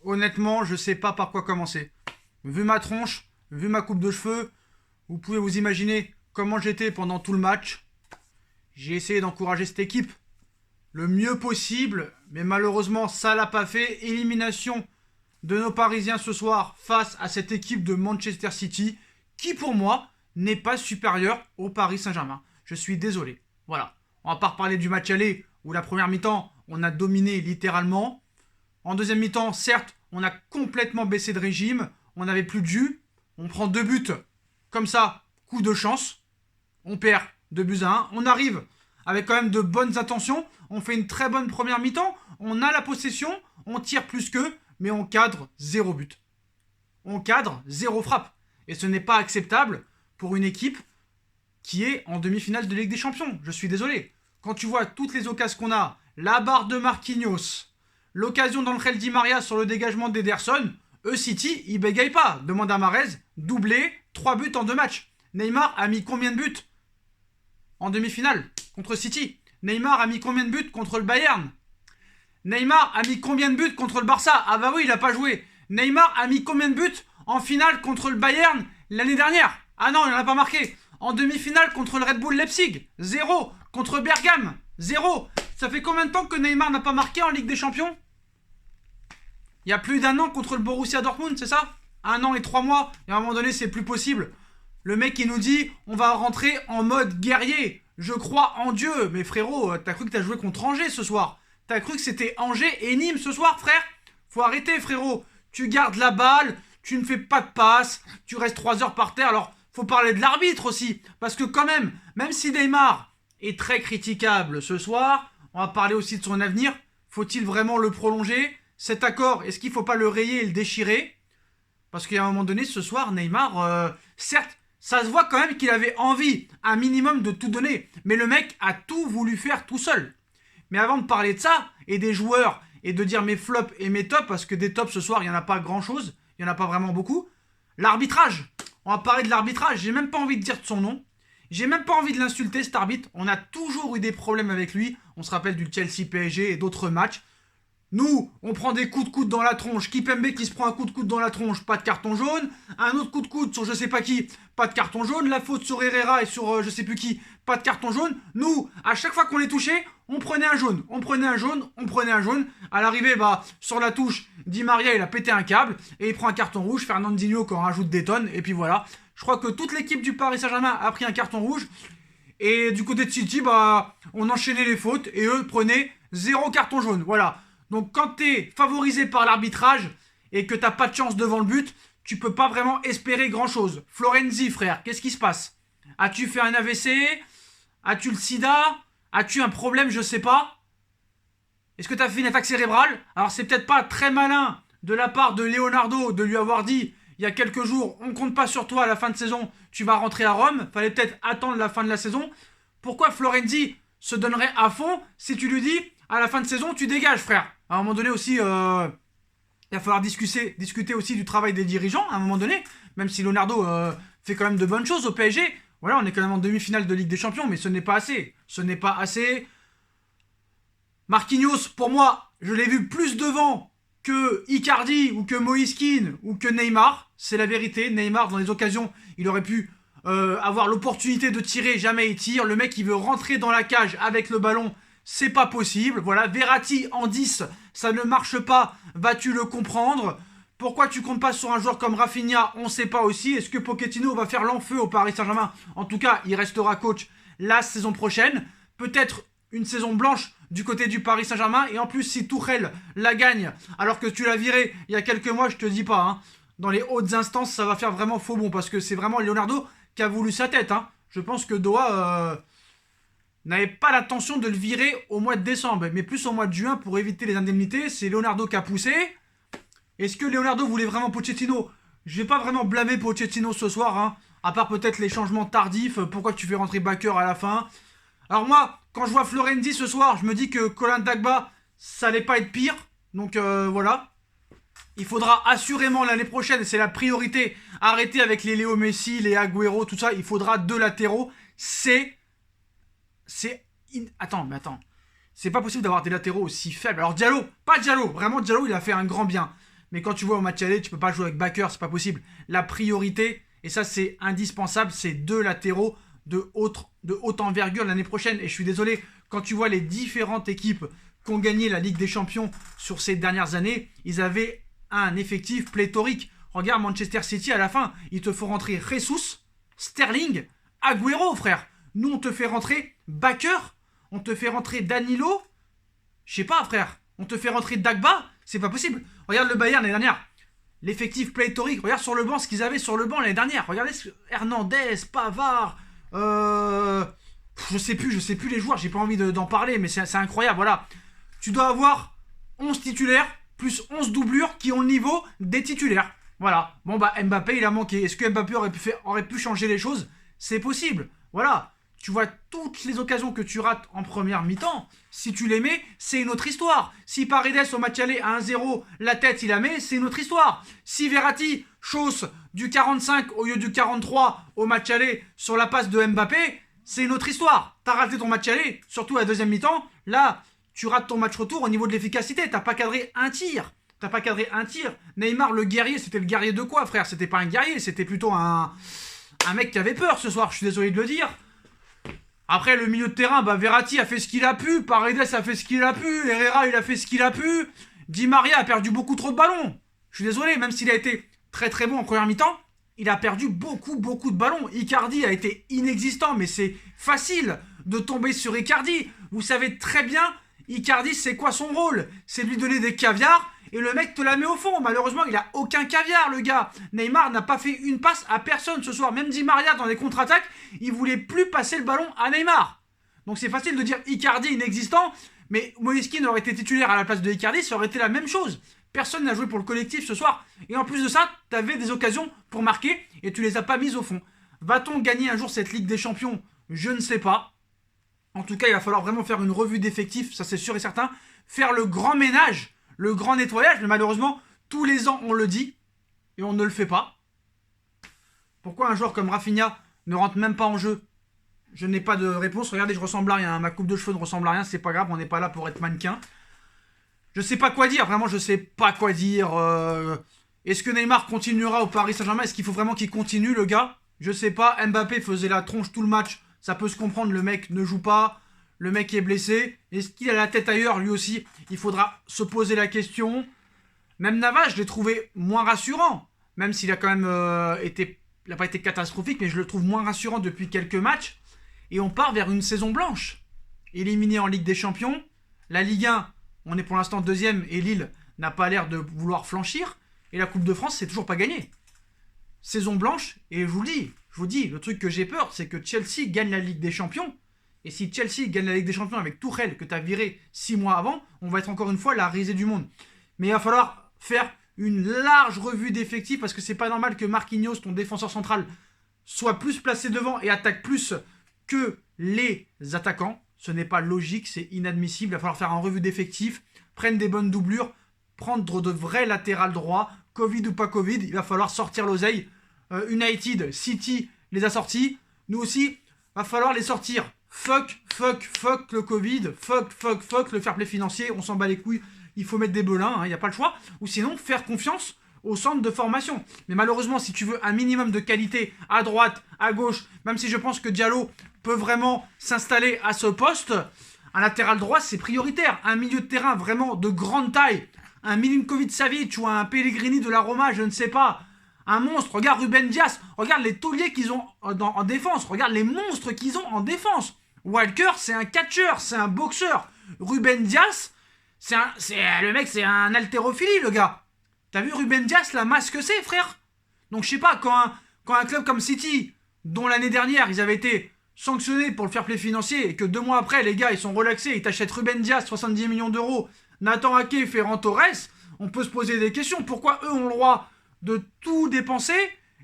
honnêtement, je sais pas par quoi commencer. Vu ma tronche, vu ma coupe de cheveux, vous pouvez vous imaginer comment j'étais pendant tout le match. J'ai essayé d'encourager cette équipe le mieux possible, mais malheureusement, ça l'a pas fait. Élimination de nos Parisiens ce soir face à cette équipe de Manchester City, qui pour moi n'est pas supérieure au Paris Saint-Germain. Je suis désolé. Voilà. On va pas reparler du match aller où la première mi-temps, on a dominé littéralement. En deuxième mi-temps, certes, on a complètement baissé de régime. On n'avait plus de jus. On prend 2 buts comme ça, coup de chance. On perd 2-1. On arrive avec quand même de bonnes intentions. On fait une très bonne première mi-temps. On a la possession. On tire plus qu'eux. Mais on cadre 0 but. On cadre 0 frappe. Et ce n'est pas acceptable pour une équipe qui est en demi-finale de Ligue des Champions. Je suis désolé. Quand tu vois toutes les occasions qu'on a, la barre de Marquinhos, l'occasion d'Angel Di Maria sur le dégagement d'Ederson, City, ils bégayent pas. Demande à Mahrez, doublé, 3 buts en 2 matchs. Neymar a mis combien de buts en demi-finale contre City? Neymar a mis combien de buts contre le Bayern? Neymar a mis combien de buts contre le Barça? Ah bah oui, il a pas joué. Neymar a mis combien de buts en finale contre le Bayern l'année dernière? Ah non, il n'en a pas marqué. En demi-finale contre le Red Bull Leipzig, 0. Contre Bergame, 0. Ça fait combien de temps que Neymar n'a pas marqué en Ligue des Champions? Il y a plus d'1 an contre le Borussia Dortmund, c'est ça? 1 an et 3 mois. Et à un moment donné, c'est plus possible. Le mec, il nous dit, on va rentrer en mode guerrier. Je crois en Dieu. Mais frérot, t'as cru que t'as joué contre Angers ce soir? T'as cru que c'était Angers et Nîmes ce soir, frère? Faut arrêter, frérot. Tu gardes la balle, tu ne fais pas de passe, tu restes 3 heures par terre. Alors, faut parler de l'arbitre aussi. Parce que quand même si Neymar est très critiquable ce soir, on va parler aussi de son avenir. Faut-il vraiment le prolonger? Cet accord, est-ce qu'il ne faut pas le rayer et le déchirer? Parce qu'à un moment donné, ce soir, Neymar, certes, ça se voit quand même qu'il avait envie, un minimum, de tout donner. Mais le mec a tout voulu faire tout seul. Mais avant de parler de ça, et des joueurs, et de dire mes flops et mes tops, parce que des tops ce soir, il n'y en a pas grand-chose, il n'y en a pas vraiment beaucoup, l'arbitrage. On va parler de l'arbitrage, j'ai même pas envie de dire de son nom. J'ai même pas envie de l'insulter, cet arbitre. On a toujours eu des problèmes avec lui. On se rappelle du Chelsea PSG et d'autres matchs. Nous, on prend des coups de coude dans la tronche. Kipembe qui se prend un coup de coude dans la tronche, pas de carton jaune. Un autre coup de coude sur je sais pas qui, pas de carton jaune. La faute sur Herrera et sur je sais plus qui, pas de carton jaune. Nous, à chaque fois qu'on les touchait, on prenait un jaune. On prenait un jaune, on prenait un jaune. À l'arrivée, sur la touche, Di Maria, il a pété un câble. Et il prend un carton rouge. Fernandinho qui en rajoute des tonnes. Et puis voilà. Je crois que toute l'équipe du Paris Saint-Germain a pris un carton rouge. Et du côté de City, on enchaînait les fautes. Et eux prenaient 0 carton jaune. Voilà. Donc quand t'es favorisé par l'arbitrage et que t'as pas de chance devant le but, tu peux pas vraiment espérer grand chose. Florenzi, frère, qu'est-ce qui se passe? As-tu fait un AVC? As-tu le sida? As-tu un problème, je sais pas? Est-ce que t'as fait une attaque cérébrale? Alors c'est peut-être pas très malin de la part de Leonardo de lui avoir dit il y a quelques jours, on compte pas sur toi à la fin de saison, tu vas rentrer à Rome. Fallait peut-être attendre la fin de la saison. Pourquoi Florenzi se donnerait à fond si tu lui dis à la fin de saison, tu dégages, frère? À un moment donné aussi, il va falloir discuter aussi du travail des dirigeants, à un moment donné, même si Leonardo fait quand même de bonnes choses au PSG. Voilà, on est quand même en demi-finale de Ligue des Champions, mais ce n'est pas assez. Ce n'est pas assez. Marquinhos, pour moi, je l'ai vu plus devant que Icardi ou que Moïse Kean ou que Neymar. C'est la vérité. Neymar, dans les occasions, il aurait pu avoir l'opportunité de tirer, jamais il tire. Le mec, il veut rentrer dans la cage avec le ballon. C'est pas possible. Voilà, Verratti en 10, ça ne marche pas. Vas-tu le comprendre? Pourquoi tu comptes pas sur un joueur comme Rafinha? On sait pas aussi. Est-ce que Pochettino va faire l'enfeu au Paris Saint-Germain? En tout cas, il restera coach la saison prochaine. Peut-être une saison blanche du côté du Paris Saint-Germain. Et en plus, si Tuchel la gagne, alors que tu l'as viré il y a quelques mois, je te dis pas, hein, dans les hautes instances, ça va faire vraiment faux bon. Parce que c'est vraiment Leonardo qui a voulu sa tête. Hein. Je pense que Doha n'avait pas l'intention de le virer au mois de décembre, mais plus au mois de juin pour éviter les indemnités. C'est Leonardo qui a poussé. Est-ce que Leonardo voulait vraiment Pochettino? Je vais pas vraiment blâmer Pochettino ce soir, hein, à part peut-être les changements tardifs. Pourquoi tu fais rentrer Bakker à la fin? Alors moi, quand je vois Florenzi ce soir, je me dis que Colin Dagba, ça allait pas être pire. Donc voilà. Il faudra assurément l'année prochaine, c'est la priorité, arrêter avec les Léo Messi, les Agüero, tout ça. Il faudra 2 latéraux. Attends. C'est pas possible d'avoir des latéraux aussi faibles. Alors Diallo, pas Diallo. Vraiment Diallo, il a fait un grand bien. Mais quand tu vois au match aller, tu peux pas jouer avec backer, c'est pas possible. La priorité, et ça c'est indispensable, c'est deux latéraux de haute envergure l'année prochaine. Et je suis désolé, quand tu vois les différentes équipes qui ont gagné la Ligue des Champions sur ces dernières années, ils avaient un effectif pléthorique. Regarde Manchester City à la fin, il te faut rentrer Jesus, Sterling, Agüero, frère. Nous, on te fait rentrer Bakker, on te fait rentrer Danilo. Je sais pas, frère. On te fait rentrer Dagba, c'est pas possible. Regarde le Bayern l'année dernière. L'effectif pléthorique. Regarde sur le banc ce qu'ils avaient sur le banc l'année dernière. Regardez Hernandez, Pavard. Je sais plus les joueurs. J'ai pas envie d'en parler, mais c'est incroyable. Voilà. Tu dois avoir 11 titulaires plus 11 doublures qui ont le niveau des titulaires. Voilà. Bon, bah, Mbappé, il a manqué. Est-ce que Mbappé aurait pu changer les choses? C'est possible. Voilà. Tu vois toutes les occasions que tu rates en première mi-temps. Si tu les mets, c'est une autre histoire. Si Paredes au match aller à 1-0, la tête il la met, c'est une autre histoire. Si Verratti chausse du 45 au lieu du 43 au match aller sur la passe de Mbappé, c'est une autre histoire. T'as raté ton match aller, surtout à la deuxième mi-temps. Là, tu rates ton match retour au niveau de l'efficacité. T'as pas cadré un tir. Neymar, le guerrier, c'était le guerrier de quoi, frère? C'était pas un guerrier, c'était plutôt un mec qui avait peur ce soir, je suis désolé de le dire. Après, le milieu de terrain, bah, Verratti a fait ce qu'il a pu, Paredes a fait ce qu'il a pu, Herrera, il a fait ce qu'il a pu, Di Maria a perdu beaucoup trop de ballons. Je suis désolé, même s'il a été très très bon en première mi-temps, il a perdu beaucoup de ballons. Icardi a été inexistant, mais c'est facile de tomber sur Icardi. Vous savez très bien, Icardi, c'est quoi son rôle? C'est de lui donner des caviars, et le mec te la met au fond. Malheureusement, il a aucun caviar, le gars. Neymar n'a pas fait une passe à personne ce soir. Même Di Maria, dans les contre-attaques, il voulait plus passer le ballon à Neymar. Donc c'est facile de dire Icardi inexistant, mais Moïse Kean aurait été titulaire à la place de Icardi, ça aurait été la même chose. Personne n'a joué pour le collectif ce soir. Et en plus de ça, tu avais des occasions pour marquer, et tu les as pas mises au fond. Va-t-on gagner un jour cette Ligue des Champions? Je ne sais pas. En tout cas, il va falloir vraiment faire une revue d'effectifs, ça c'est sûr et certain. Faire le grand ménage, le grand nettoyage, mais malheureusement, tous les ans on le dit, et on ne le fait pas. Pourquoi un joueur comme Rafinha ne rentre même pas en jeu? Je n'ai pas de réponse. Regardez, je ressemble à rien, ma coupe de cheveux ne ressemble à rien, c'est pas grave, on n'est pas là pour être mannequin. Je sais pas quoi dire, vraiment je sais pas quoi dire. Est-ce que Neymar continuera au Paris Saint-Germain? Est-ce qu'il faut vraiment qu'il continue, le gars? Je sais pas, Mbappé faisait la tronche tout le match, ça peut se comprendre, le mec ne joue pas. Le mec est blessé. Est-ce qu'il a la tête ailleurs, lui aussi? Il faudra se poser la question. Même Navas, je l'ai trouvé moins rassurant. Même s'il a quand même il n'a pas été catastrophique, mais je le trouve moins rassurant depuis quelques matchs. Et on part vers une saison blanche. Éliminé en Ligue des Champions. La Ligue 1, on est pour l'instant deuxième et Lille n'a pas l'air de vouloir flanchir. Et la Coupe de France, c'est toujours pas gagné. Saison blanche, et je vous le dis, le truc que j'ai peur, c'est que Chelsea gagne la Ligue des Champions. Et si Chelsea gagne la Ligue des Champions avec Tuchel, que tu as viré 6 mois avant, on va être encore une fois la risée du monde. Mais il va falloir faire une large revue d'effectifs, parce que c'est pas normal que Marquinhos, ton défenseur central, soit plus placé devant et attaque plus que les attaquants. Ce n'est pas logique, c'est inadmissible. Il va falloir faire une revue d'effectifs, prendre des bonnes doublures, prendre de vrais latérales droits, Covid ou pas Covid, il va falloir sortir l'oseille. United, City les a sortis, nous aussi, va falloir les sortir. Fuck le Covid, fuck le fair play financier, on s'en bat les couilles, il faut mettre des belins, il n'y a pas le choix. Ou sinon, faire confiance au centre de formation. Mais malheureusement, si tu veux un minimum de qualité à droite, à gauche, même si je pense que Diallo peut vraiment s'installer à ce poste, un latéral droit, c'est prioritaire. Un milieu de terrain vraiment de grande taille, un Milinkovic-Savic ou un Pellegrini de la Roma, je ne sais pas. Un monstre, regarde Ruben Dias, regarde les tauliers qu'ils ont en défense, regarde les monstres qu'ils ont en défense. Walker, c'est un catcheur, c'est un boxeur. Ruben Dias, le mec, c'est un haltérophilie, le gars. T'as vu Ruben Dias, la masse que c'est, frère? Donc je sais pas, quand un club comme City, dont l'année dernière, ils avaient été sanctionnés pour le fair play financier, et que 2 mois après, les gars, ils sont relaxés, ils t'achètent Ruben Dias, 70 millions d'euros, Nathan Ake, Ferran Torres, on peut se poser des questions. Pourquoi eux ont le droit de tout dépenser,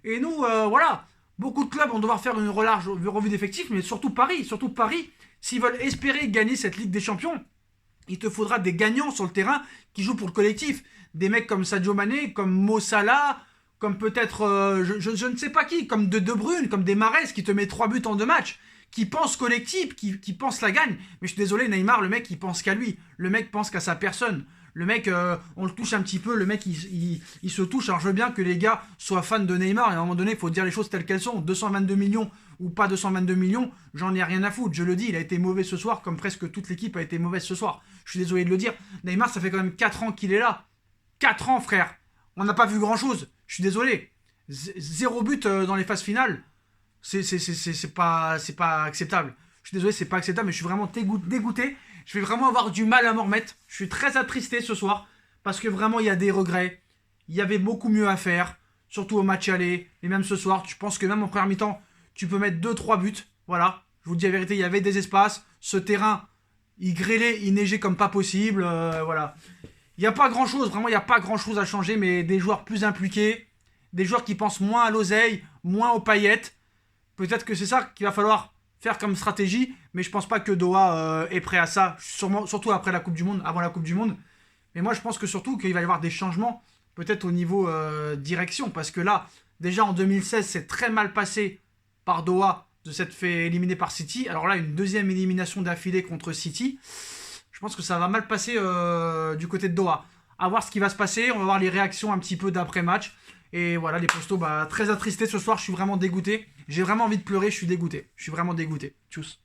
et nous, voilà, beaucoup de clubs vont devoir faire une large revue d'effectifs, mais surtout Paris, s'ils veulent espérer gagner cette Ligue des Champions, il te faudra des gagnants sur le terrain qui jouent pour le collectif, des mecs comme Sadio Mané, comme Mo Salah, comme peut-être, je ne sais pas qui, comme De Bruyne, comme des Mahrez qui te met 3 buts en 2 matchs, qui pensent collectif, qui pensent la gagne. Mais je suis désolé, Neymar, le mec, il pense qu'à lui, le mec pense qu'à sa personne. Le mec, on le touche un petit peu, le mec il se touche. Alors je veux bien que les gars soient fans de Neymar, et à un moment donné, il faut dire les choses telles qu'elles sont. 222 millions ou pas 222 millions, j'en ai rien à foutre. Je le dis, il a été mauvais ce soir, comme presque toute l'équipe a été mauvaise ce soir. Je suis désolé de le dire. Neymar, ça fait quand même 4 ans qu'il est là. 4 ans, frère. On n'a pas vu grand chose. Je suis désolé. Zéro but dans les phases finales. C'est pas acceptable. Je suis désolé, c'est pas acceptable, mais je suis vraiment dégoûté. Je vais vraiment avoir du mal à m'en remettre. Je suis très attristé ce soir parce que vraiment il y a des regrets. Il y avait beaucoup mieux à faire, surtout au match aller. Et même ce soir, je pense que même en première mi-temps, tu peux mettre 2-3 buts. Voilà, je vous dis la vérité, il y avait des espaces. Ce terrain, il grêlait, il neigeait comme pas possible. Voilà. Il n'y a pas grand chose, vraiment il n'y a pas grand chose à changer, mais des joueurs plus impliqués, des joueurs qui pensent moins à l'oseille, moins aux paillettes. Peut-être que c'est ça qu'il va falloir faire comme stratégie, mais je pense pas que Doha est prêt à ça, surtout après la Coupe du Monde, avant la Coupe du Monde. Mais moi je pense que surtout qu'il va y avoir des changements, peut-être au niveau direction, parce que là, déjà en 2016, c'est très mal passé par Doha de s'être fait éliminer par City. Alors là, une deuxième élimination d'affilée contre City. Je pense que ça va mal passer du côté de Doha. À voir ce qui va se passer, on va voir les réactions un petit peu d'après-match. Et voilà, les postos, très attristés ce soir, je suis vraiment dégoûté. J'ai vraiment envie de pleurer, je suis dégoûté. Je suis vraiment dégoûté. Tchuss.